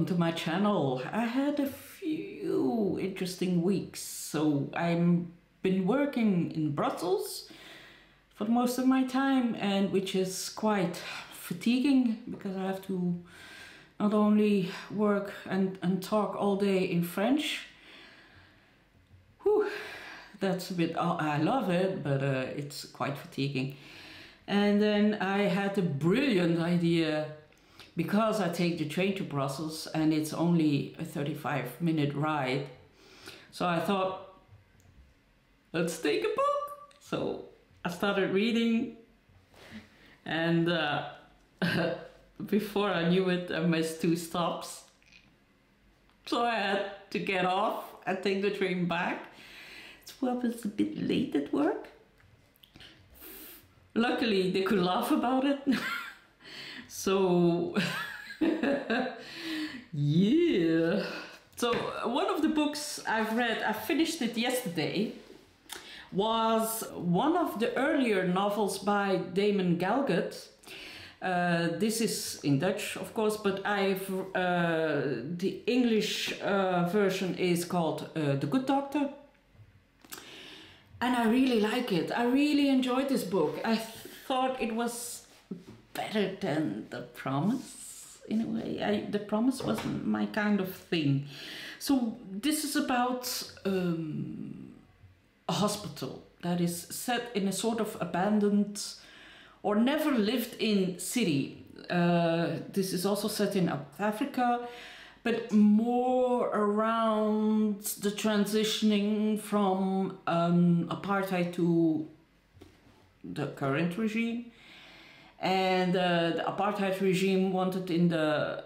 welcome to my channel. I had a few interesting weeks. So I've been working in Brussels for most of my time, and which is quite fatiguing because I have to not only work and talk all day in French. Whew, that's a bit, I love it, but it's quite fatiguing. And then I had a brilliant idea, because I take the train to Brussels and it's only a 35-minute ride. So I thought, let's take a book. So I started reading, and before I knew it, I missed 2 stops. So I had to get off and take the train back. Well, it's a bit late at work. Luckily, they could laugh about it. So, yeah. So, one of the books I've read, I finished it yesterday, was one of the earlier novels by Damon Galgut. This is in Dutch, of course, but the English version is called The Good Doctor. And I really like it. I really enjoyed this book. I thought it was better than The Promise, in a way. The Promise wasn't my kind of thing. So this is about a hospital that is set in a sort of abandoned or never lived in city. This is also set in South Africa, but more around the transitioning from apartheid to the current regime. And the apartheid regime wanted in the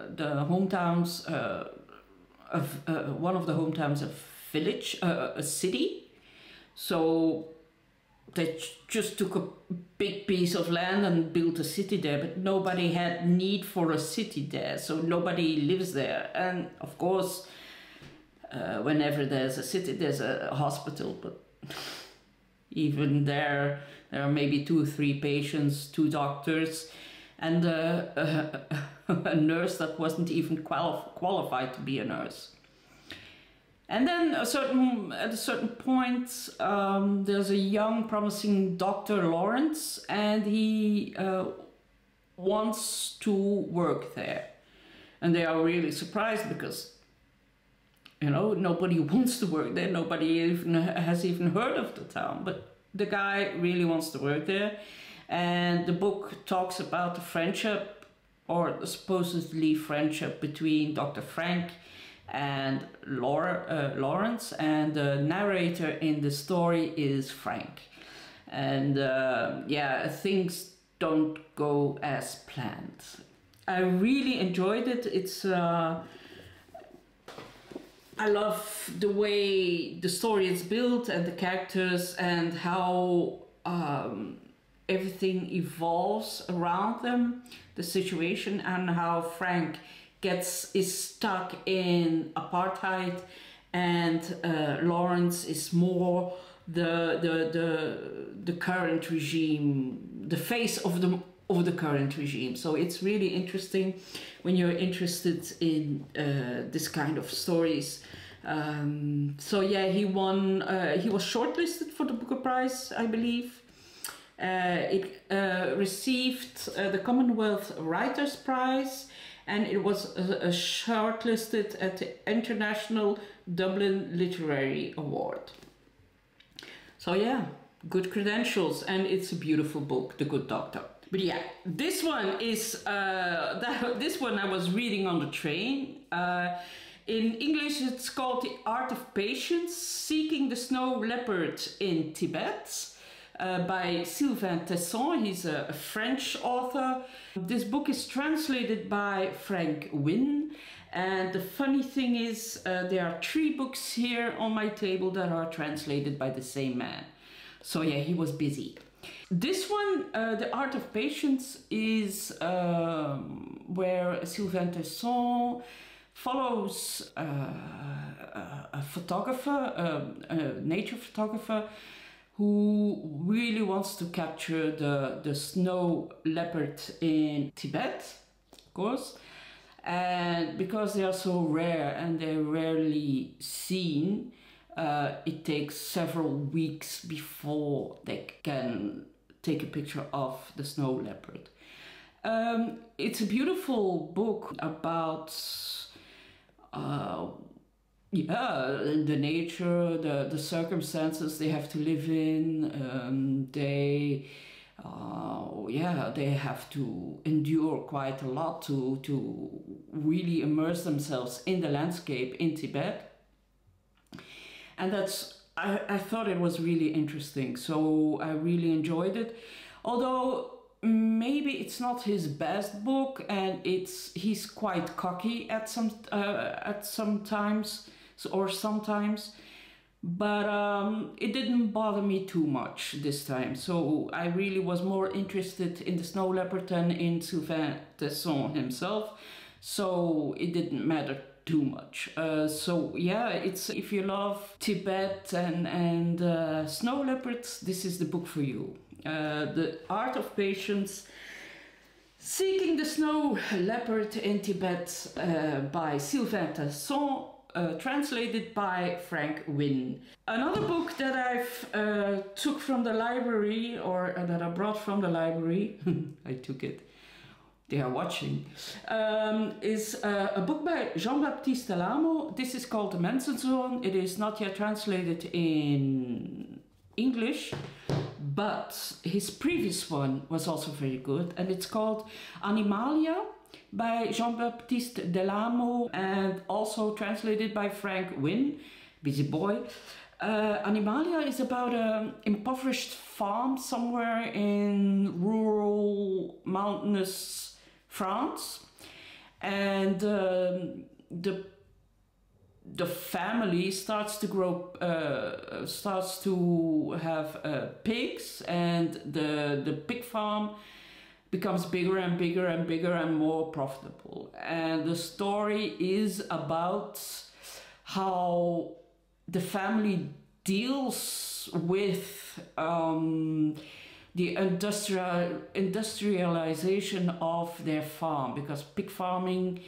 hometowns, one of the hometowns, a village, a city. So they just took a big piece of land and built a city there, but nobody had need for a city there, so nobody lives there. And of course, whenever there's a city, there's a hospital, but even there are maybe 2 or 3 patients, 2 doctors, and a nurse that wasn't even qualified to be a nurse. And then at a certain point, there's a young, promising Dr. Lawrence, and he wants to work there. And they are really surprised because, you know, nobody wants to work there. Nobody has even heard of the town, but the guy really wants to work there. And the book talks about the friendship, or the supposedly friendship, between Dr. Frank and Lawrence, and the narrator in the story is Frank. And yeah, things don't go as planned. I really enjoyed it. It's I love the way the story is built and the characters, and how everything evolves around them, the situation, and how Frank is stuck in apartheid, and Lawrence is more the current regime, the face of the current regime. So it's really interesting when you're interested in this kind of stories. So yeah, he won. He was shortlisted for the Booker Prize, I believe. It received the Commonwealth Writers' Prize, and it was shortlisted at the International Dublin Literary Award. So yeah, good credentials, and it's a beautiful book, The Good Doctor. But yeah, this one is this one I was reading on the train. In English, it's called The Art of Patience: Seeking the Snow Leopard in Tibet. By Sylvain Tesson. He's a French author. This book is translated by Frank Wynne, and the funny thing is there are 3 books here on my table that are translated by the same man. So yeah, he was busy. This one, The Art of Patience, is where Sylvain Tesson follows a photographer, a nature photographer, who really wants to capture the snow leopard in Tibet, of course. And because they are so rare and they're rarely seen, it takes several weeks before they can take a picture of the snow leopard. It's a beautiful book about the nature, the circumstances they have to live in. They have to endure quite a lot to really immerse themselves in the landscape in Tibet. And I thought it was really interesting, so I really enjoyed it. Although maybe it's not his best book, and he's quite cocky at sometimes, but it didn't bother me too much this time. So I really was more interested in the snow leopard than in Silvina himself. So it didn't matter too much. So yeah, it's if you love Tibet and snow leopards, this is the book for you. The Art of Patience, Seeking the Snow Leopard in Tibet by Silvina, translated by Frank Wynne. Another book that I've took from the library, or that I brought from the library, I took it, they are watching, is a book by Jean-Baptiste Del Amo. This is called The Manson Zone. It is not yet translated in English, but his previous one was also very good, and it's called Animalia by Jean-Baptiste Del Amo, and also translated by Frank Wynne, busy boy. Animalia is about an impoverished farm somewhere in rural mountainous France, and the family starts to grow, starts to have pigs, and the pig farm becomes bigger and bigger and bigger and more profitable. And the story is about how the family deals with the industrialization of their farm, because pig farming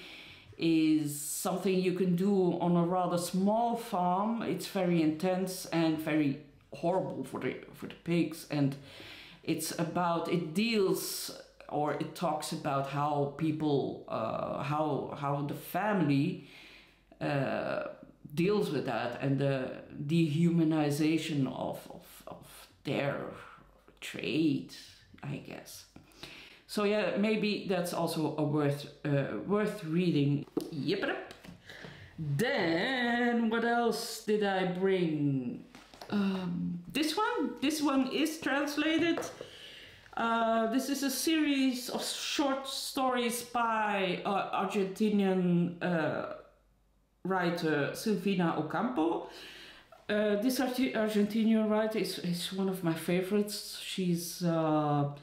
is something you can do on a rather small farm. It's very intense and very horrible for the pigs, and it talks about how people, how the family deals with that, and the dehumanization of their trade, I guess. So yeah, maybe that's also a worth reading. Yep. Then what else did I bring? This one is translated. This is a series of short stories by Argentinian writer Silvina Ocampo. This Argentinian writer is one of my favorites. She's a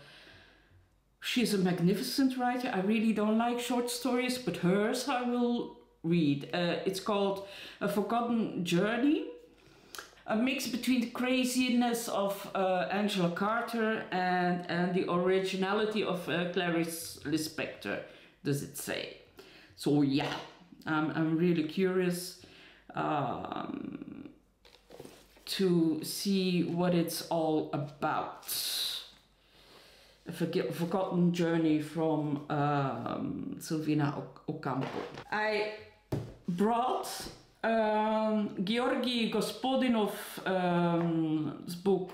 magnificent writer. I really don't like short stories, but hers I will read. It's called A Forgotten Journey, a mix between the craziness of Angela Carter and the originality of Clarice Lispector, does it say. So yeah, I'm really curious to see what it's all about. A Forgotten Journey from Silvina Ocampo. I brought Georgi Gospodinov's book.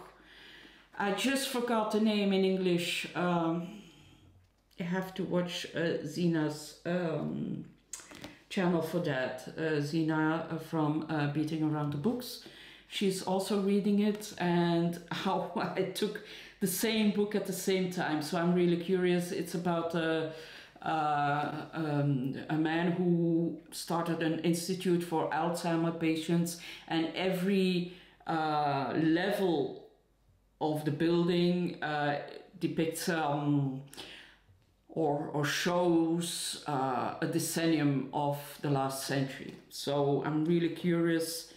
I just forgot the name in English. You have to watch Zina's channel for that. Zina from Beating Around the Books. She's also reading it, and how I took the same book at the same time. So I'm really curious. It's about a man who started an institute for Alzheimer patients, and every level of the building depicts or shows a decennium of the last century. So I'm really curious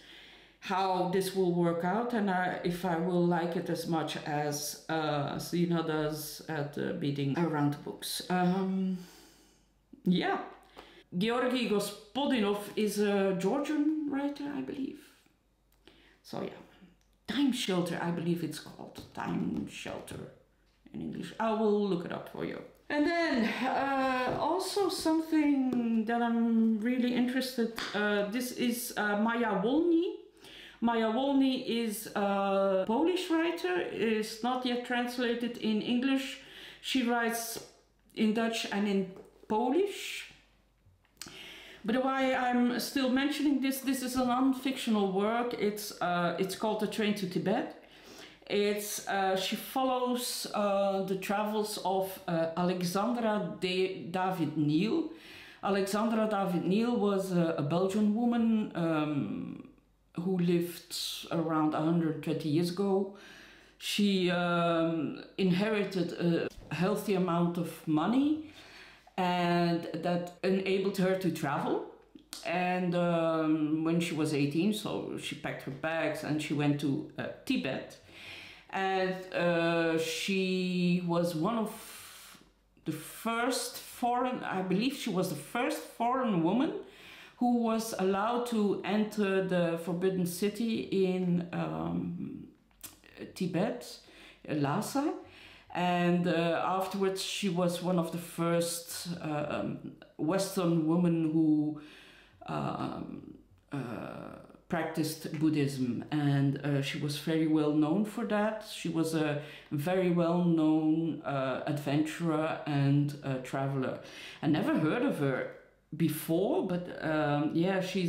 how this will work out, and if I will like it as much as Zina does at Beating Around the Books. Yeah. Georgi Gospodinov is a Georgian writer, I believe. So yeah, Time Shelter, I believe it's called Time Shelter in English. I will look it up for you. And then also something that I'm really interested. This is Maja Wolny. Maja Wolny is a Polish writer. Is not yet translated in English. She writes in Dutch and in Polish. But why I'm still mentioning this is a non-fictional work. It's called The Train to Tibet. It's she follows the travels of Alexandra David Neal. Alexandra David Neal was a Belgian woman who lived around 120 years ago. She inherited a healthy amount of money, and that enabled her to travel. And when she was 18, so she packed her bags and she went to Tibet. And she was one of the first foreign, I believe she was the first foreign woman who was allowed to enter the Forbidden City in Tibet, Lhasa. And afterwards she was one of the first Western women who practiced Buddhism, and she was very well known for that. She was a very well known adventurer and traveler. I never heard of her before, but yeah, she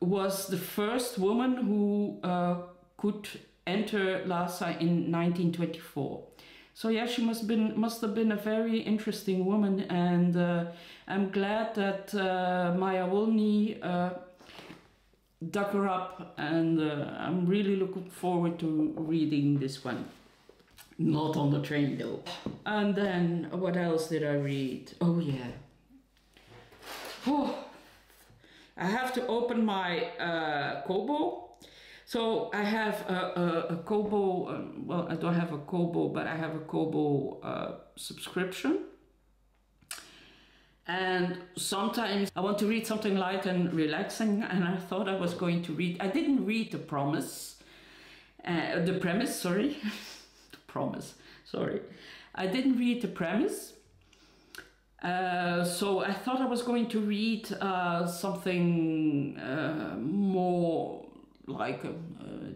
was the first woman who could enter Lhasa in 1924. So yeah, she must have been a very interesting woman, and I'm glad that Maja Wolny dug her up, and I'm really looking forward to reading this one. Not on the train though. And then what else did I read? Oh yeah. Oh, I have to open my Kobo. So I have a Kobo, well, I don't have a Kobo, but I have a Kobo subscription. And sometimes I want to read something light and relaxing, and I thought I was going to read, I didn't read The Premise, sorry. The Promise, sorry. I didn't read The Premise. So I thought I was going to read something more like a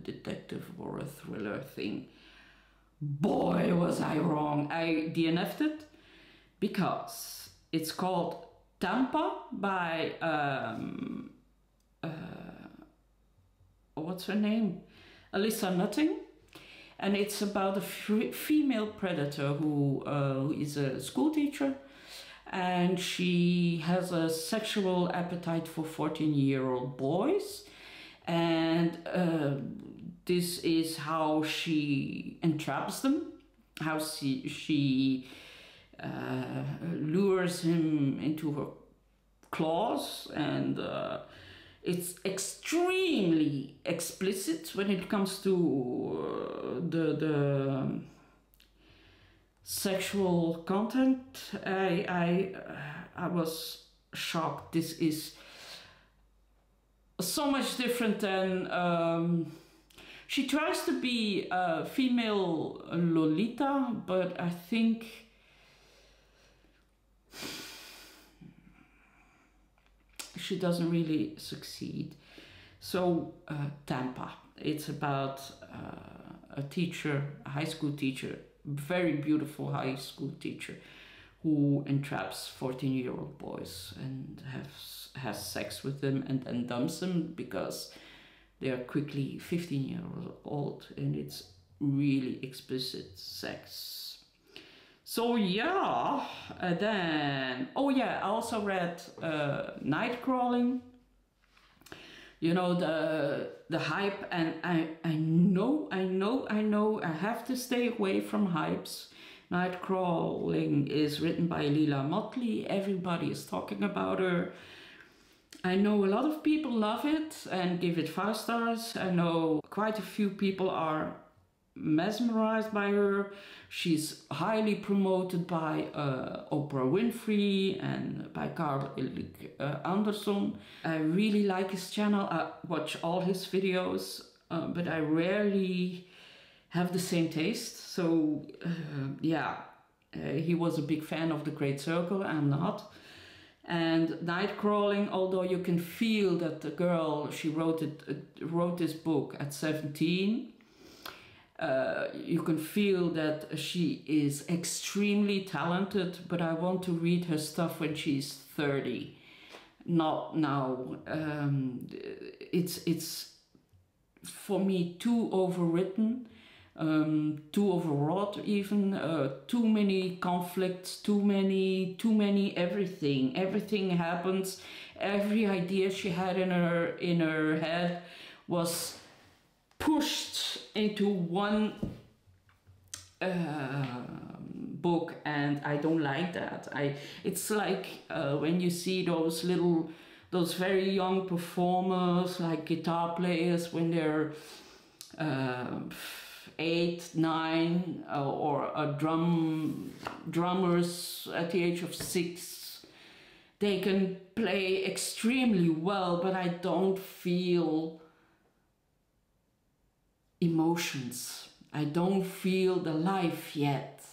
detective or a thriller thing. Boy, was I wrong. I DNF'd it because it's called Tampa by what's her name? Alissa nothing. And it's about a female predator who is a school teacher, and she has a sexual appetite for 14-year-old boys. And this is how she entraps them, how she lures him into her claws, and it's extremely explicit when it comes to the sexual content. I was shocked. This is so much different than she tries to be a female Lolita, but I think she doesn't really succeed. So Tampa, it's about a teacher, a high school teacher, very beautiful high school teacher, who entraps 14-year-old boys and has sex with them and then dumps them because they are quickly 15 years old, and it's really explicit sex. So yeah, then, oh yeah, I also read Nightcrawling. You know, the hype, and I know, I have to stay away from hypes. Nightcrawling is written by Leila Mottley. Everybody is talking about her. I know a lot of people love it and give it 5 stars. I know quite a few people are mesmerized by her. She's highly promoted by Oprah Winfrey and by Carl Anderson. I really like his channel. I watch all his videos, but I rarely have the same taste. So yeah, he was a big fan of The Great Circle. I'm not. And Nightcrawling, although you can feel that the girl, she wrote this book at 17. You can feel that she is extremely talented, but I want to read her stuff when she's 30, not now. It's for me too overwritten, too overwrought even, too many conflicts, too many everything. Everything happens. Every idea she had in her head was pushed into one book, and I don't like that. It's like when you see those very young performers, like guitar players, when they're 8, 9, or drummers at the age of 6. They can play extremely well, but I don't feel emotions. I don't feel the life yet.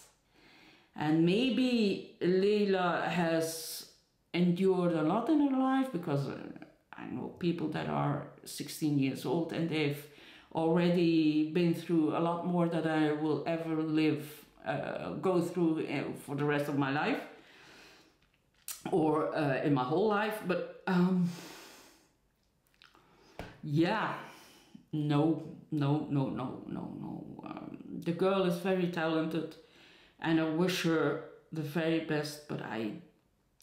And maybe Leila has endured a lot in her life, because I know people that are 16 years old and they've already been through a lot more than I will ever go through for the rest of my life, or in my whole life. But yeah, no. The girl is very talented, and I wish her the very best, but I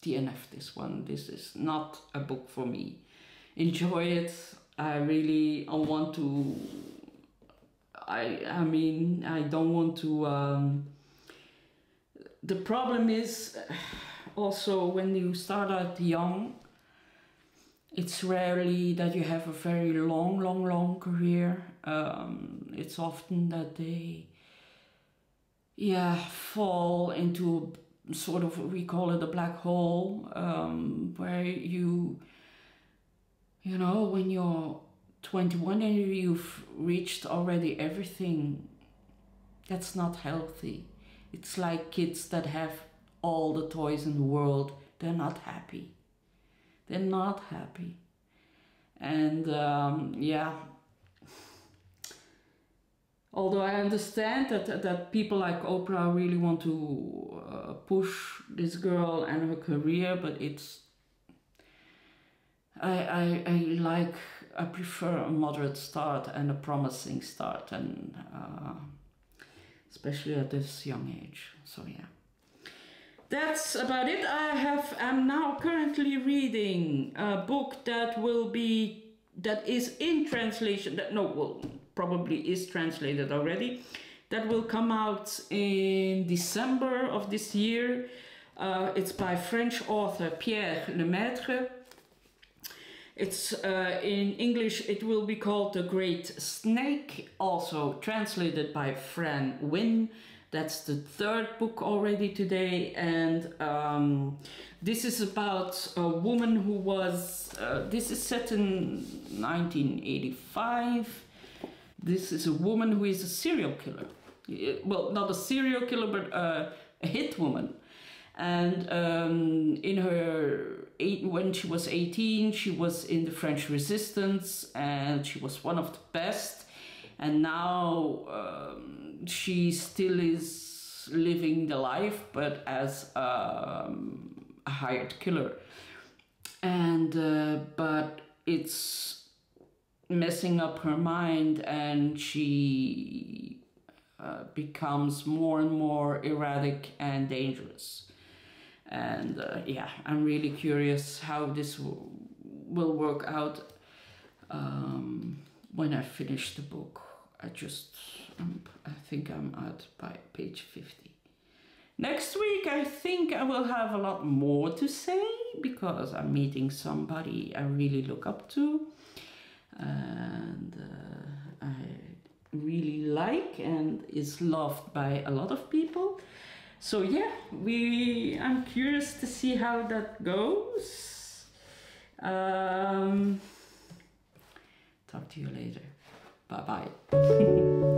DNF this one. This is not a book for me. Enjoy it. I really want to. I mean, I don't want to. The problem is also when you start out young, it's rarely that you have a very long career. It's often that they, fall into sort of, we call it a black hole, where you know, when you're 21 and you've reached already everything. That's not healthy. It's like kids that have all the toys in the world. They're not happy. They're not happy. And although I understand that people like Oprah really want to push this girl and her career, but it's I prefer a moderate start and a promising start, and especially at this young age. So yeah. That's about it. I'm now currently reading a book that is in translation, probably is translated already, that will come out in December of this year. It's by French author Pierre Lemaitre. It's in English, it will be called The Great Snake, also translated by Fran Wynne. That's the third book already today, and this is about a woman who was, this is set in 1985. This is a woman who is a serial killer. Well, not a serial killer, but a hit woman. And when she was 18, she was in the French Resistance, and she was one of the best. And now she still is living the life, but as a hired killer. And but it's messing up her mind, and she becomes more and more erratic and dangerous. And I'm really curious how this will work out when I finish the book. I think I'm at by page 50. Next week, I think I will have a lot more to say, because I'm meeting somebody I really look up to, and I really like and is loved by a lot of people. So yeah, I'm curious to see how that goes. Talk to you later. Bye bye.